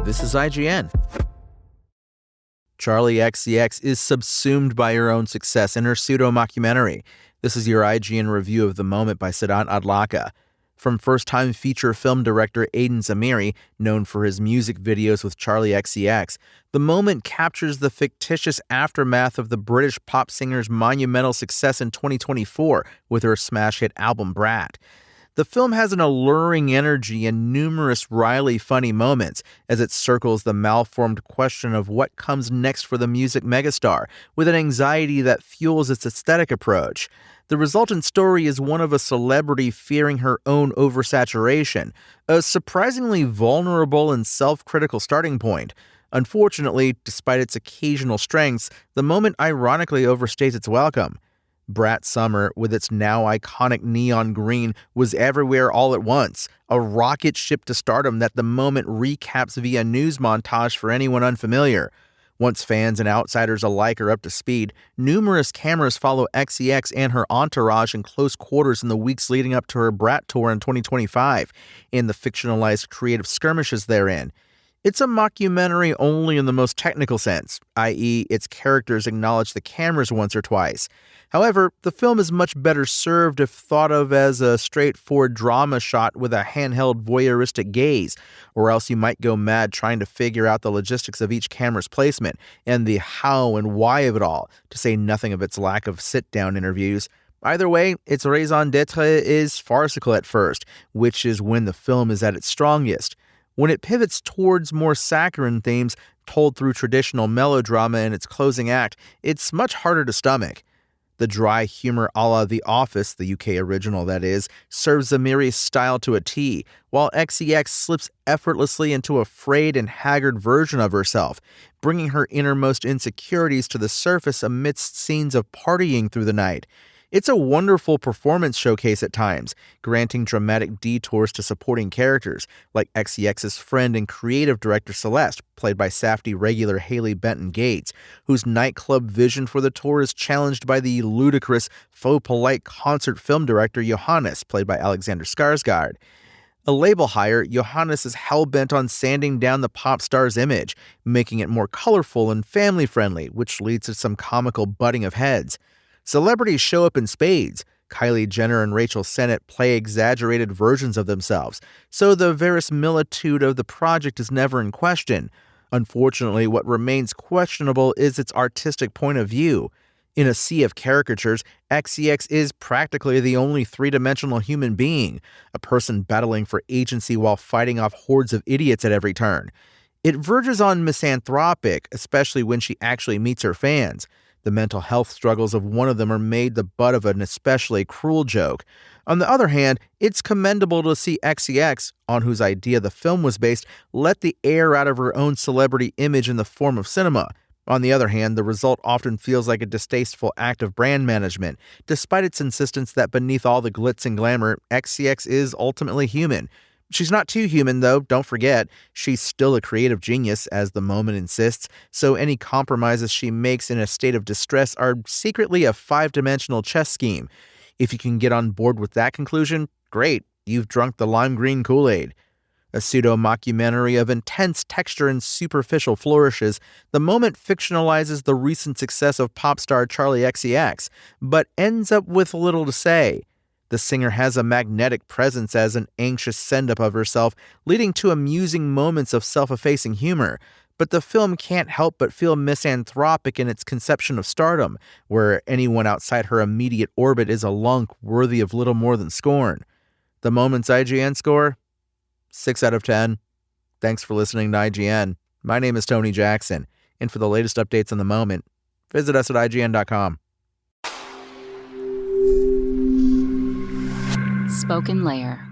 This is IGN. Charli XCX is subsumed by her own success in her pseudo-mockumentary. This is your IGN review of The Moment by Siddhant Adlakha. From first-time feature film director Aiden Zamiri, known for his music videos with Charli XCX, The Moment captures the fictitious aftermath of the British pop singer's monumental success in 2024 with her smash hit album Brat. The film has an alluring energy and numerous wryly funny moments as it circles the malformed question of what comes next for the music megastar, with an anxiety that fuels its aesthetic approach. The resultant story is one of a celebrity fearing her own oversaturation, a surprisingly vulnerable and self-critical starting point. Unfortunately, despite its occasional strengths, The Moment ironically overstates its welcome. Brat Summer, with its now iconic neon green, was everywhere all at once, a rocket ship to stardom that The Moment recaps via news montage for anyone unfamiliar. Once fans and outsiders alike are up to speed, numerous cameras follow XCX and her entourage in close quarters in the weeks leading up to her Brat tour in 2025, and the fictionalized creative skirmishes therein. It's a mockumentary only in the most technical sense, i.e., its characters acknowledge the cameras once or twice. However, the film is much better served if thought of as a straightforward drama shot with a handheld voyeuristic gaze, or else you might go mad trying to figure out the logistics of each camera's placement and the how and why of it all, to say nothing of its lack of sit-down interviews. Either way, its raison d'etre is farcical at first, which is when the film is at its strongest. When it pivots towards more saccharine themes told through traditional melodrama in its closing act, it's much harder to stomach. The dry humor a la The Office, the UK original that is, serves Zamiri's style to a T, while XCX slips effortlessly into a frayed and haggard version of herself, bringing her innermost insecurities to the surface amidst scenes of partying through the night. It's a wonderful performance showcase at times, granting dramatic detours to supporting characters, like XCX's friend and creative director Celeste, played by Safdie regular Haley Benton Gates, whose nightclub vision for the tour is challenged by the ludicrous, faux-polite concert film director Johannes, played by Alexander Skarsgård. A label hire, Johannes is hell-bent on sanding down the pop star's image, making it more colorful and family-friendly, which leads to some comical butting of heads. Celebrities show up in spades. Kylie Jenner and Rachel Sennett play exaggerated versions of themselves, so the verisimilitude of the project is never in question. Unfortunately, what remains questionable is its artistic point of view. In a sea of caricatures, XCX is practically the only three-dimensional human being, a person battling for agency while fighting off hordes of idiots at every turn. It verges on misanthropic, especially when she actually meets her fans. The mental health struggles of one of them are made the butt of an especially cruel joke. On the other hand, it's commendable to see XCX, on whose idea the film was based, let the air out of her own celebrity image in the form of cinema. On the other hand, the result often feels like a distasteful act of brand management, despite its insistence that beneath all the glitz and glamour, XCX is ultimately human. She's not too human, though, don't forget. She's still a creative genius, as The Moment insists, so any compromises she makes in a state of distress are secretly a five-dimensional chess scheme. If you can get on board with that conclusion, great, you've drunk the lime green Kool-Aid. A pseudo-mockumentary of intense texture and superficial flourishes, The Moment fictionalizes the recent success of pop star Charli XCX, but ends up with little to say. The singer has a magnetic presence as an anxious send-up of herself, leading to amusing moments of self-effacing humor. But the film can't help but feel misanthropic in its conception of stardom, where anyone outside her immediate orbit is a lunk worthy of little more than scorn. The Moment's IGN score? 6 out of 10. Thanks for listening to IGN. My name is Tony Jackson, and for the latest updates on The Moment, visit us at IGN.com. Spoken Layer.